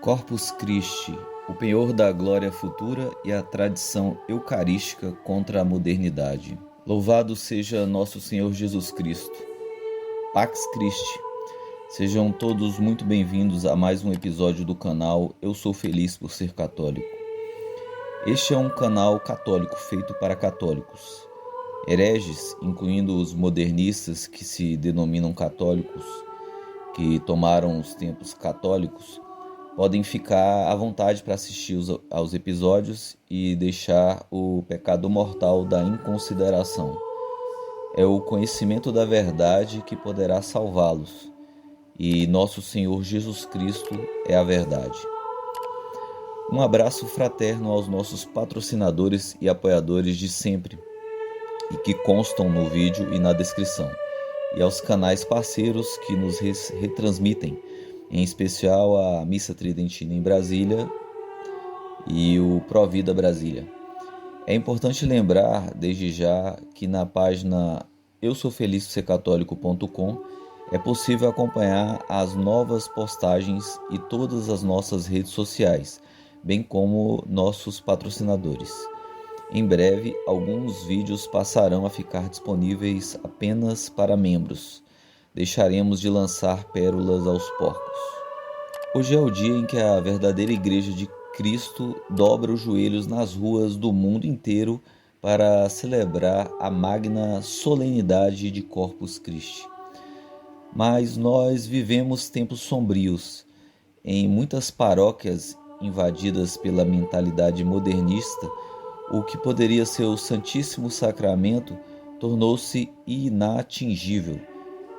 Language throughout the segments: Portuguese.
Corpus Christi, o penhor da glória futura e a tradição eucarística contra a modernidade. Louvado seja nosso Senhor Jesus Cristo. Pax Christi. Sejam todos muito bem-vindos a mais um episódio do canal Eu Sou Feliz por Ser Católico. Este é um canal católico feito para católicos. Hereges, incluindo os modernistas que se denominam católicos, que tomaram os tempos católicos, podem ficar à vontade para assistir aos episódios e deixar o pecado mortal da inconsideração. É o conhecimento da verdade que poderá salvá-los, e nosso Senhor Jesus Cristo é a verdade. Um abraço fraterno aos nossos patrocinadores e apoiadores de sempre, e que constam no vídeo e na descrição, e aos canais parceiros que nos retransmitem, em especial a Missa Tridentina em Brasília e o Provida Brasília. É importante lembrar, desde já, que na página eusoufelisporsercatólico.com é possível acompanhar as novas postagens e todas as nossas redes sociais, bem como nossos patrocinadores. Em breve, alguns vídeos passarão a ficar disponíveis apenas para membros. Deixaremos de lançar pérolas aos porcos. Hoje é o dia em que a verdadeira Igreja de Cristo dobra os joelhos nas ruas do mundo inteiro para celebrar a magna solenidade de Corpus Christi. Mas nós vivemos tempos sombrios. Em muitas paróquias invadidas pela mentalidade modernista, o que poderia ser o Santíssimo Sacramento tornou-se inatingível,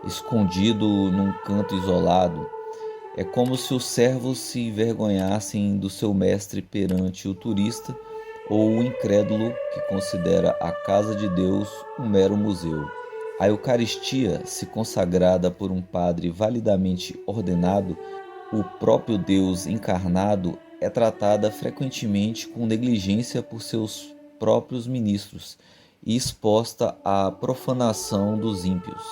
escondido num canto isolado. É como se os servos se envergonhassem do seu mestre perante o turista ou o incrédulo que considera a casa de Deus um mero museu. A Eucaristia, se consagrada por um padre validamente ordenado, o próprio Deus encarnado, é tratada frequentemente com negligência por seus próprios ministros e exposta à profanação dos ímpios.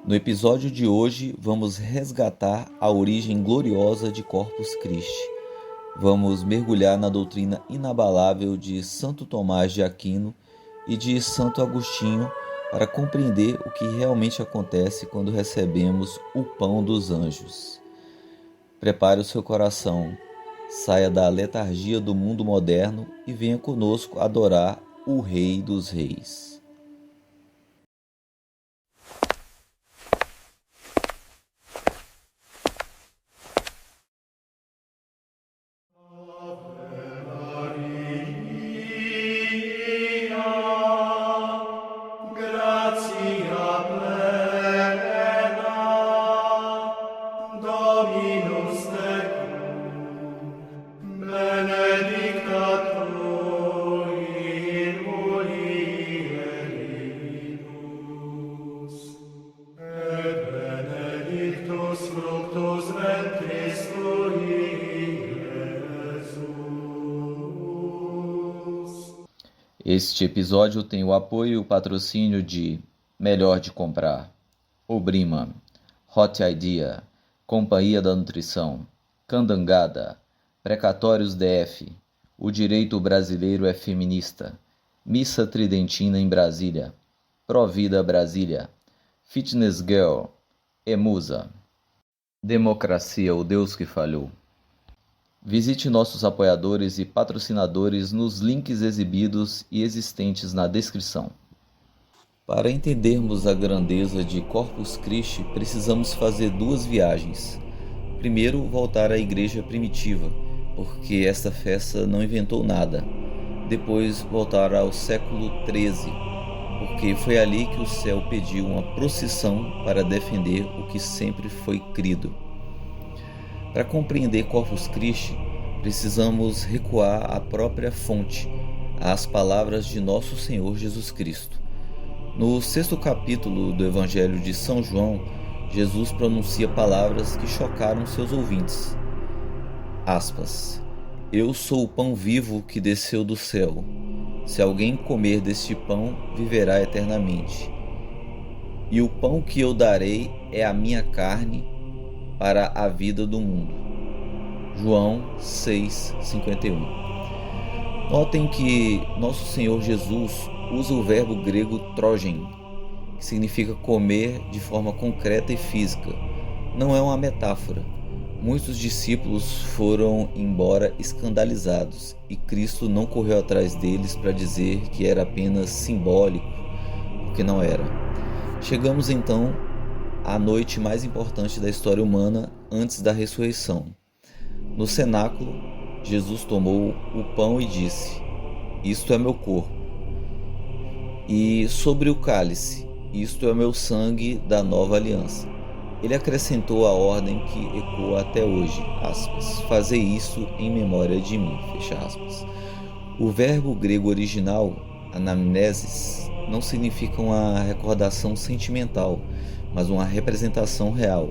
No episódio de hoje, vamos resgatar a origem gloriosa de Corpus Christi. Vamos mergulhar na doutrina inabalável de Santo Tomás de Aquino e de Santo Agostinho para compreender o que realmente acontece quando recebemos o pão dos anjos. Prepare o seu coração, saia da letargia do mundo moderno e venha conosco adorar o Rei dos Reis. Este episódio tem o apoio e o patrocínio de Melhor de Comprar, Obrima, Hot Idea, Companhia da Nutrição, Candangada, Precatórios DF, O Direito Brasileiro é Feminista, Missa Tridentina em Brasília, Provida Brasília, Fitness Girl, Emusa, Democracia, o Deus que falhou. Visite nossos apoiadores e patrocinadores nos links exibidos e existentes na descrição. Para entendermos a grandeza de Corpus Christi, precisamos fazer duas viagens. Primeiro, voltar à igreja primitiva, porque esta festa não inventou nada. Depois, voltar ao século XIII, porque foi ali que o céu pediu uma procissão para defender o que sempre foi crido. Para compreender Corpus Christi, precisamos recuar à própria fonte, às palavras de nosso Senhor Jesus Cristo. No 6º capítulo do Evangelho de São João, Jesus pronuncia palavras que chocaram seus ouvintes. Aspas, Eu sou o pão vivo que desceu do céu. Se alguém comer deste pão, viverá eternamente. E o pão que eu darei é a minha carne, para a vida do mundo. João 6,51. Notem que nosso Senhor Jesus usa o verbo grego trogen, que significa comer de forma concreta e física. Não é uma metáfora. Muitos discípulos foram embora escandalizados e Cristo não correu atrás deles para dizer que era apenas simbólico, porque não era. Chegamos então à noite mais importante da história humana antes da ressurreição. No cenáculo, Jesus tomou o pão e disse: "Isto é meu corpo." E sobre o cálice: "Isto é meu sangue da nova aliança." Ele acrescentou a ordem que ecoa até hoje, aspas, "Fazei isso em memória de mim." Fecha aspas. O verbo grego original, anamnesis, não significa uma recordação sentimental, mas uma representação real,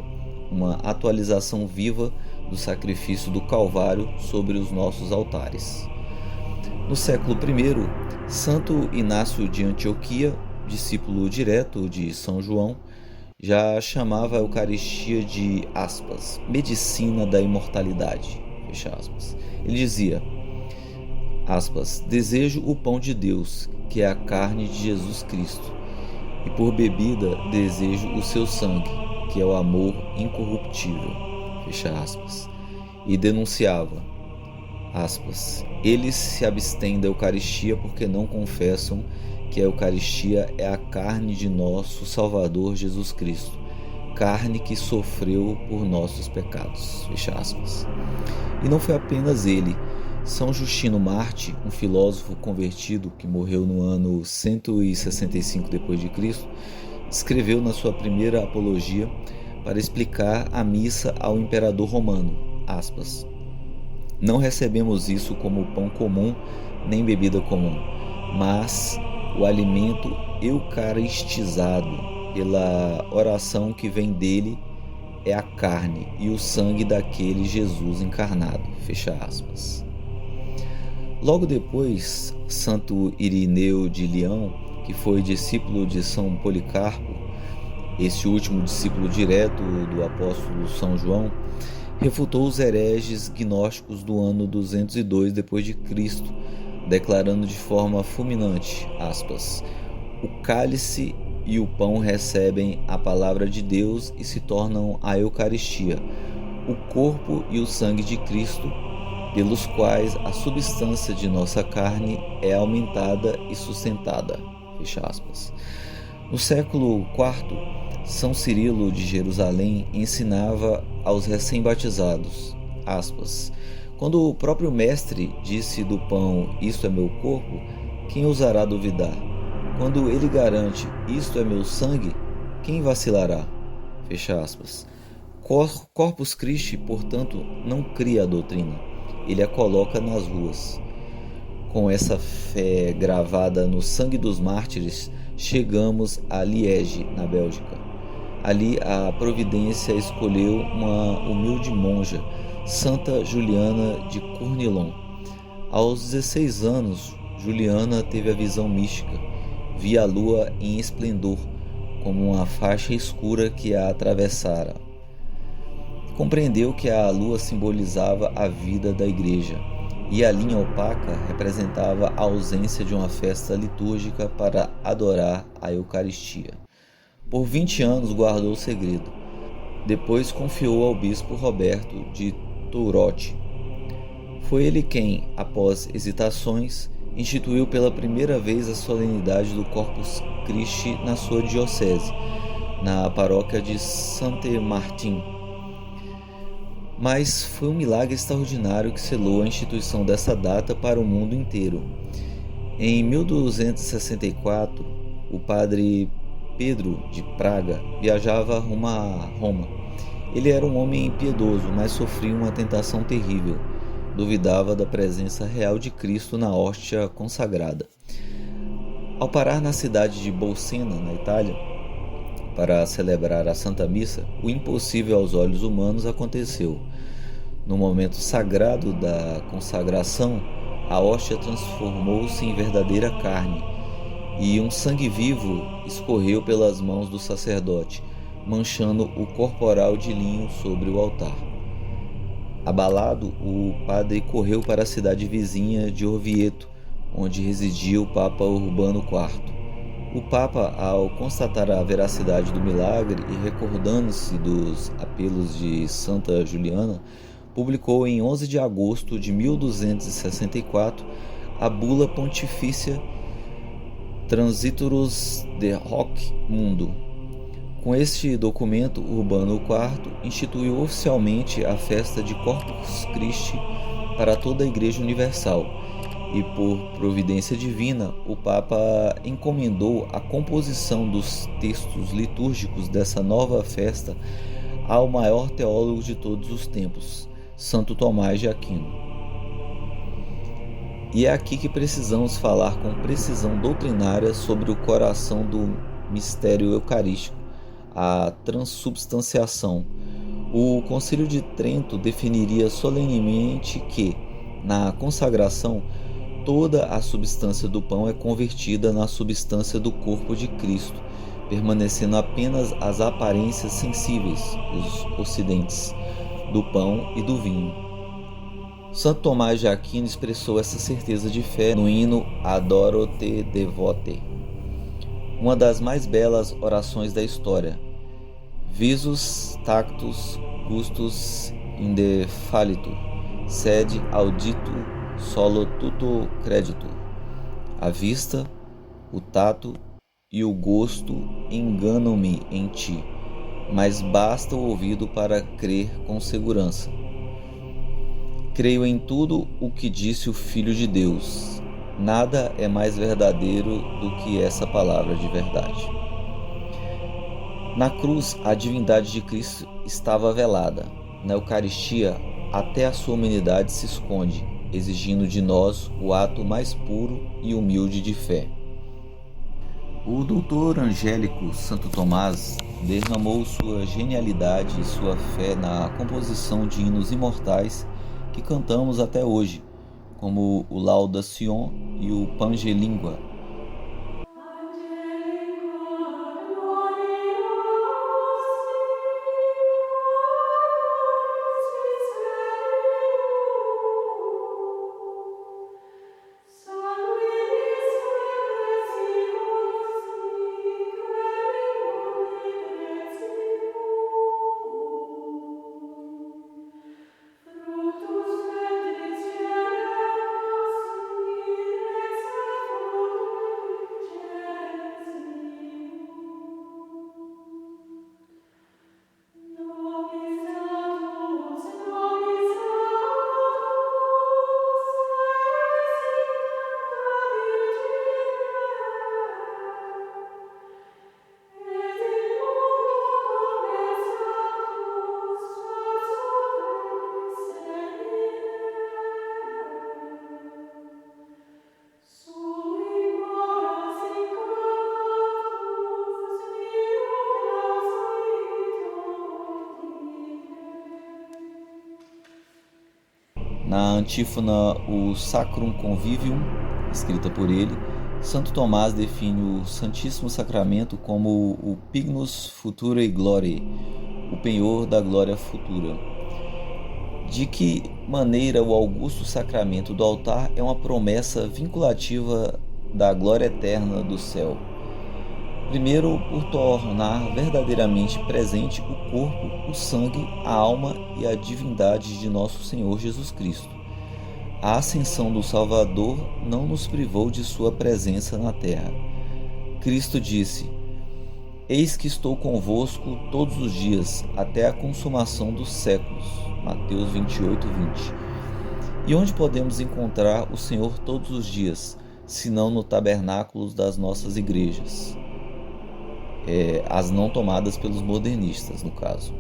uma atualização viva do sacrifício do Calvário sobre os nossos altares. No século I, Santo Inácio de Antioquia, discípulo direto de São João, já chamava a Eucaristia de, aspas, medicina da imortalidade, fecha aspas. Ele dizia, aspas, "Desejo o pão de Deus, que é a carne de Jesus Cristo, e por bebida desejo o seu sangue, que é o amor incorruptível." Fecha aspas. E denunciava, aspas, "Eles se abstêm da Eucaristia porque não confessam que a Eucaristia é a carne de nosso Salvador Jesus Cristo, carne que sofreu por nossos pecados." Fecha aspas. E não foi apenas ele. São Justino Marte, um filósofo convertido que morreu no ano 165 d.C., escreveu na sua primeira apologia para explicar a missa ao imperador romano, aspas, "Não recebemos isso como pão comum nem bebida comum, mas o alimento eucaristizado pela oração que vem dele é a carne e o sangue daquele Jesus encarnado." Fecha aspas. Logo depois, Santo Irineu de Leão, que foi discípulo de São Policarpo, esse último discípulo direto do apóstolo São João, refutou os hereges gnósticos do ano 202 d.C., declarando de forma fulminante, aspas, "O cálice e o pão recebem a palavra de Deus e se tornam a Eucaristia, o corpo e o sangue de Cristo, pelos quais a substância de nossa carne é aumentada e sustentada." Fecha aspas. No século IV, São Cirilo de Jerusalém ensinava aos recém-batizados, aspas, "Quando o próprio mestre disse do pão, 'Isto é meu corpo', quem ousará duvidar? Quando ele garante, 'Isto é meu sangue', quem vacilará?" Fecha aspas. Corpus Christi, portanto, não cria a doutrina, ele a coloca nas ruas. Com essa fé gravada no sangue dos mártires, chegamos a Liege, na Bélgica. Ali a providência escolheu uma humilde monja, Santa Juliana de Cournilon. Aos 16 anos, Juliana teve a visão mística, via a lua em esplendor, como uma faixa escura que a atravessara. Compreendeu que a lua simbolizava a vida da igreja e a linha opaca representava a ausência de uma festa litúrgica para adorar a Eucaristia. Por 20 anos guardou o segredo. Depois confiou ao bispo Roberto de Tourotte. Foi ele quem, após hesitações, instituiu pela primeira vez a solenidade do Corpus Christi na sua diocese, na paróquia de Saint-Martin. Mas foi um milagre extraordinário que selou a instituição dessa data para o mundo inteiro. Em 1264, o padre Pedro de Praga viajava rumo a Roma. Ele era um homem impiedoso, mas sofria uma tentação terrível. Duvidava da presença real de Cristo na hóstia consagrada. Ao parar na cidade de Bolsena, na Itália, para celebrar a Santa Missa, o impossível aos olhos humanos aconteceu. No momento sagrado da consagração, a hóstia transformou-se em verdadeira carne, e um sangue vivo escorreu pelas mãos do sacerdote, manchando o corporal de linho sobre o altar. Abalado, o padre correu para a cidade vizinha de Orvieto, onde residia o Papa Urbano IV. O Papa, ao constatar a veracidade do milagre e recordando-se dos apelos de Santa Juliana, publicou em 11 de agosto de 1264 a bula pontifícia Transitorus de Hoc Mundo. Com este documento, Urbano IV instituiu oficialmente a festa de Corpus Christi para toda a Igreja Universal e, por providência divina, o Papa encomendou a composição dos textos litúrgicos dessa nova festa ao maior teólogo de todos os tempos, Santo Tomás de Aquino. E é aqui que precisamos falar com precisão doutrinária sobre o coração do mistério eucarístico, a transubstanciação. O Concílio de Trento definiria solenemente que, na consagração, toda a substância do pão é convertida na substância do corpo de Cristo, permanecendo apenas as aparências sensíveis, os ocidentes, do pão e do vinho. Santo Tomás de Aquino expressou essa certeza de fé no hino Adoro te devote, uma das mais belas orações da história. Visus tactus gustus indefalitur, sed auditu solo tuto creditur. A vista, o tato e o gosto enganam-me em ti, mas basta o ouvido para crer com segurança. Creio em tudo o que disse o Filho de Deus. Nada é mais verdadeiro do que essa palavra de verdade. Na cruz, a divindade de Cristo estava velada. Na Eucaristia, até a sua humanidade se esconde, exigindo de nós o ato mais puro e humilde de fé. O doutor angélico Santo Tomás derramou sua genialidade e sua fé na composição de hinos imortais que cantamos até hoje, como o Laudación e o Pange Lingua. Na antífona O Sacrum Convivium, escrita por ele, Santo Tomás define o Santíssimo Sacramento como o Pignus Futurae Gloriae, o penhor da glória futura. De que maneira o augusto sacramento do altar é uma promessa vinculativa da glória eterna do céu. Primeiro, por tornar verdadeiramente presente o corpo, o sangue, a alma e a divindade de nosso Senhor Jesus Cristo. A ascensão do Salvador não nos privou de sua presença na terra. Cristo disse: Eis que estou convosco todos os dias, até a consumação dos séculos. Mateus 28:20. E onde podemos encontrar o Senhor todos os dias, senão no tabernáculo das nossas igrejas? As não tomadas pelos modernistas, no caso.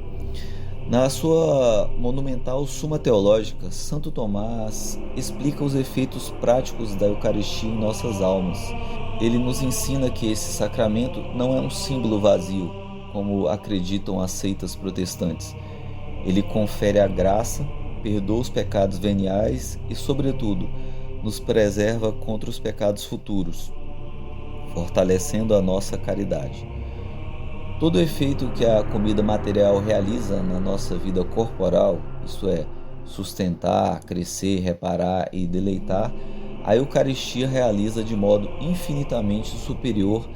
Na sua monumental Suma Teológica, Santo Tomás explica os efeitos práticos da Eucaristia em nossas almas. Ele nos ensina que esse sacramento não é um símbolo vazio, como acreditam as seitas protestantes. Ele confere a graça, perdoa os pecados veniais e, sobretudo, nos preserva contra os pecados futuros, fortalecendo a nossa caridade. Todo o efeito que a comida material realiza na nossa vida corporal, isto é, sustentar, crescer, reparar e deleitar, a Eucaristia realiza de modo infinitamente superior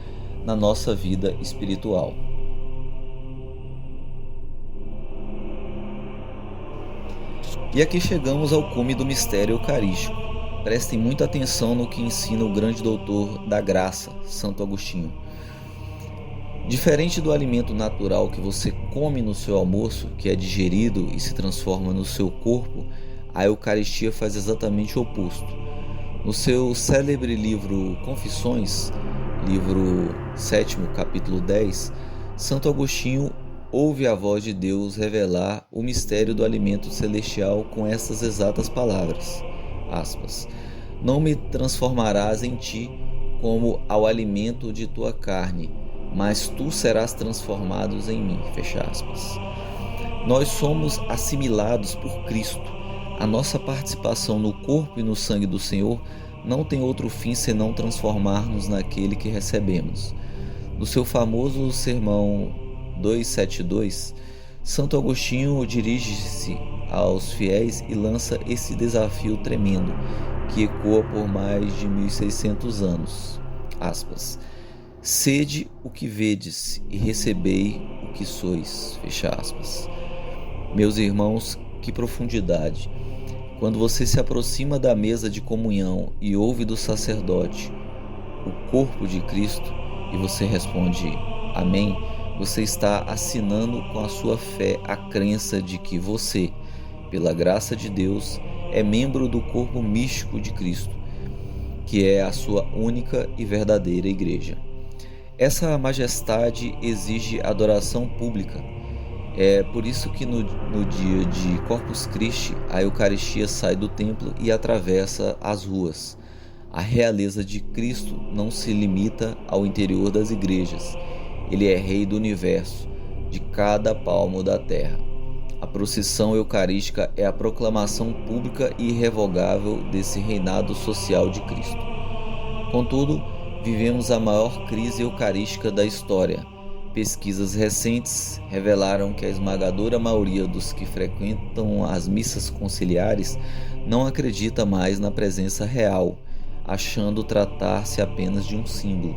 na nossa vida espiritual. E aqui chegamos ao cume do mistério eucarístico. Prestem muita atenção no que ensina o grande doutor da graça, Santo Agostinho. Diferente do alimento natural que você come no seu almoço, que é digerido e se transforma no seu corpo, a Eucaristia faz exatamente o oposto. No seu célebre livro Confissões, livro 7º, capítulo 10, Santo Agostinho ouve a voz de Deus revelar o mistério do alimento celestial com estas exatas palavras, aspas, não me transformarás em ti como ao alimento de tua carne, mas tu serás transformado em mim, fecha aspas. Nós somos assimilados por Cristo. A nossa participação no corpo e no sangue do Senhor não tem outro fim senão transformar-nos naquele que recebemos. No seu famoso sermão 272, Santo Agostinho dirige-se aos fiéis e lança esse desafio tremendo, que ecoa por mais de 1600 anos. Aspas, sede o que vedes e recebei o que sois. Fecha aspas. Meus irmãos, que profundidade! Quando você se aproxima da mesa de comunhão e ouve do sacerdote o corpo de Cristo e você responde amém, você está assinando com a sua fé a crença de que você, pela graça de Deus, é membro do corpo místico de Cristo, que é a sua única e verdadeira igreja. Essa majestade exige adoração pública. É por isso que no dia de Corpus Christi, a Eucaristia sai do templo e atravessa as ruas. A realeza de Cristo não se limita ao interior das igrejas. Ele é rei do universo, de cada palmo da terra. A procissão eucarística é a proclamação pública e irrevogável desse reinado social de Cristo. Contudo, vivemos a maior crise eucarística da história. Pesquisas recentes revelaram que a esmagadora maioria dos que frequentam as missas conciliares não acredita mais na presença real, achando tratar-se apenas de um símbolo.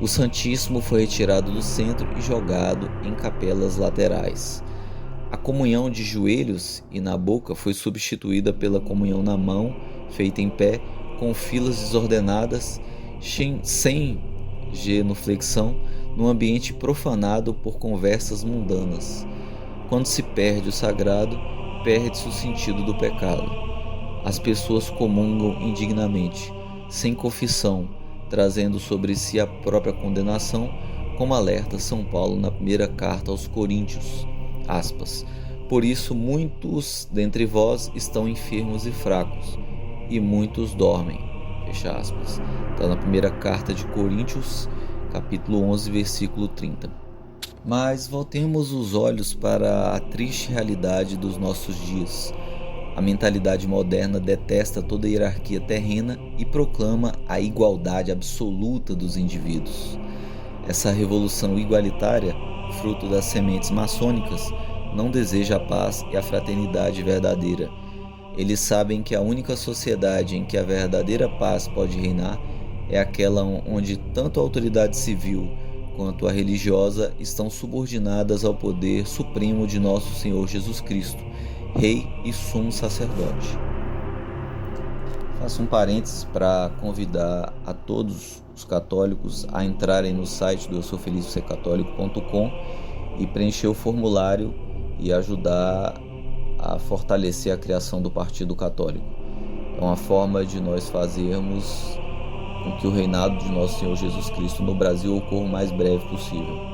O Santíssimo foi retirado do centro e jogado em capelas laterais. A comunhão de joelhos e na boca foi substituída pela comunhão na mão, feita em pé, com filas desordenadas, sem genuflexão, num ambiente profanado por conversas mundanas. Quando se perde o sagrado, perde-se o sentido do pecado. As pessoas comungam indignamente, sem confissão, trazendo sobre si a própria condenação, como alerta São Paulo na primeira carta aos Coríntios, aspas, por isso muitos dentre vós estão enfermos e fracos, e muitos dormem, fecha aspas. Está na primeira carta de Coríntios, capítulo 11, versículo 30. Mas voltemos os olhos para a triste realidade dos nossos dias. A mentalidade moderna detesta toda a hierarquia terrena e proclama a igualdade absoluta dos indivíduos. Essa revolução igualitária, fruto das sementes maçônicas, não deseja a paz e a fraternidade verdadeira. Eles sabem que a única sociedade em que a verdadeira paz pode reinar é aquela onde tanto a autoridade civil quanto a religiosa estão subordinadas ao poder supremo de nosso Senhor Jesus Cristo, Rei e Sumo Sacerdote. Faço um parênteses para convidar a todos os católicos a entrarem no site do eusoufelicesercatólico.com e preencher o formulário e ajudar a fortalecer a criação do Partido Católico. É uma forma de nós fazermos com que o reinado de nosso Senhor Jesus Cristo no Brasil ocorra o mais breve possível.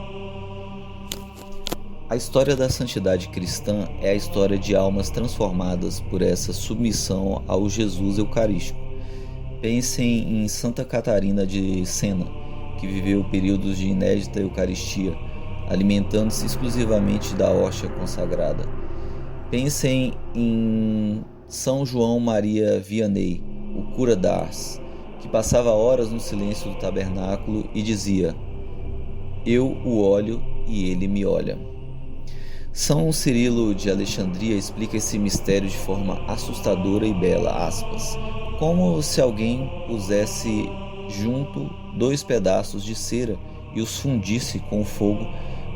A história da santidade cristã é a história de almas transformadas por essa submissão ao Jesus Eucarístico. Pensem em Santa Catarina de Sena, que viveu períodos de inédita Eucaristia, alimentando-se exclusivamente da hóstia consagrada. Pensem em São João Maria Vianney, o cura d'Ars, que passava horas no silêncio do tabernáculo e dizia: eu o olho e ele me olha. São Cirilo de Alexandria explica esse mistério de forma assustadora e bela, aspas, como se alguém pusesse junto 2 pedaços de cera e os fundisse com o fogo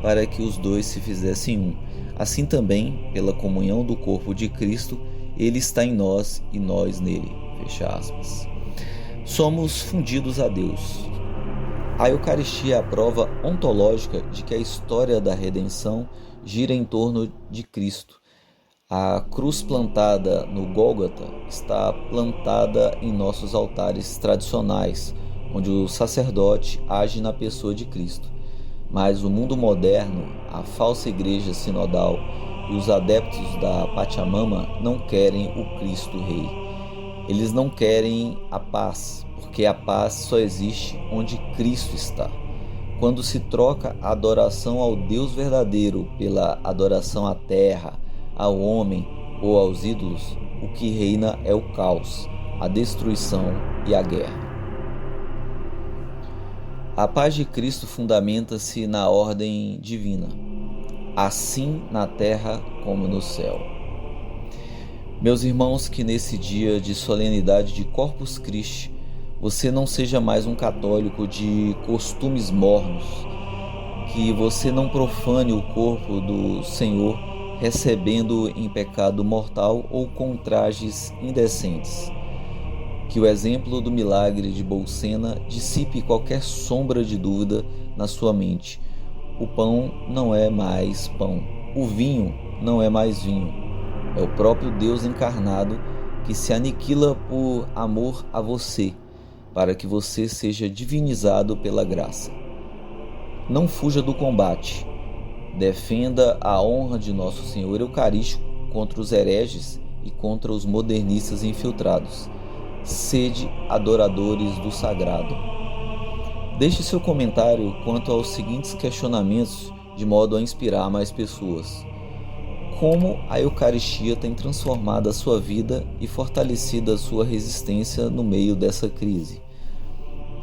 para que os 2 se fizessem um. Assim também, pela comunhão do corpo de Cristo, ele está em nós e nós nele. Fecha aspas. Somos fundidos a Deus. A Eucaristia é a prova ontológica de que a história da redenção gira em torno de Cristo. A cruz plantada no Gólgota está plantada em nossos altares tradicionais, onde o sacerdote age na pessoa de Cristo. Mas o mundo moderno, a falsa igreja sinodal e os adeptos da Pachamama não querem o Cristo Rei. Eles não querem a paz, porque a paz só existe onde Cristo está. Quando se troca a adoração ao Deus verdadeiro pela adoração à terra, ao homem ou aos ídolos, o que reina é o caos, a destruição e a guerra. A paz de Cristo fundamenta-se na ordem divina, assim na terra como no céu. Meus irmãos, que nesse dia de solenidade de Corpus Christi, você não seja mais um católico de costumes mornos, que você não profane o corpo do Senhor recebendo em pecado mortal ou com trajes indecentes. Que o exemplo do milagre de Bolsena dissipe qualquer sombra de dúvida na sua mente. O pão não é mais pão, o vinho não é mais vinho. É o próprio Deus encarnado que se aniquila por amor a você, para que você seja divinizado pela graça. Não fuja do combate. Defenda a honra de nosso Senhor Eucarístico contra os hereges e contra os modernistas infiltrados. Sede adoradores do sagrado. Deixe seu comentário quanto aos seguintes questionamentos de modo a inspirar mais pessoas. Como a Eucaristia tem transformado a sua vida e fortalecido a sua resistência no meio dessa crise?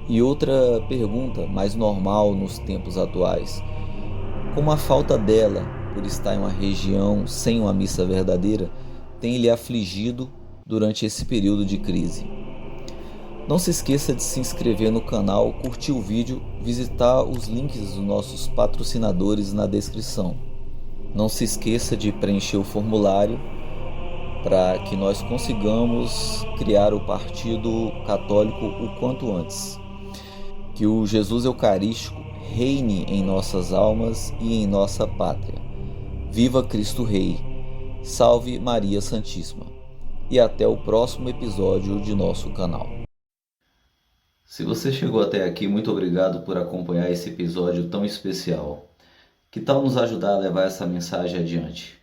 E outra pergunta, mais normal nos tempos atuais: como a falta dela, por estar em uma região sem uma missa verdadeira, tem lhe afligido durante esse período de crise? Não se esqueça de se inscrever no canal, curtir o vídeo, visitar os links dos nossos patrocinadores na descrição. Não se esqueça de preencher o formulário para que nós consigamos criar o Partido Católico o quanto antes. Que o Jesus Eucarístico reine em nossas almas e em nossa pátria. Viva Cristo Rei! Salve Maria Santíssima! E até o próximo episódio de nosso canal. Se você chegou até aqui, muito obrigado por acompanhar esse episódio tão especial. Que tal nos ajudar a levar essa mensagem adiante?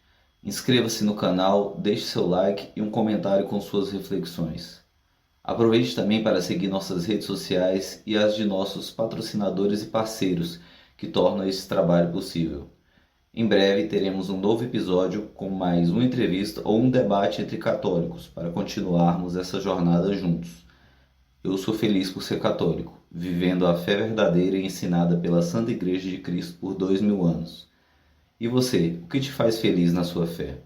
Inscreva-se no canal, deixe seu like e um comentário com suas reflexões. Aproveite também para seguir nossas redes sociais e as de nossos patrocinadores e parceiros que tornam esse trabalho possível. Em breve teremos um novo episódio com mais uma entrevista ou um debate entre católicos para continuarmos essa jornada juntos. Eu sou feliz por ser católico, vivendo a fé verdadeira e ensinada pela Santa Igreja de Cristo por 2000 anos. E você, o que te faz feliz na sua fé?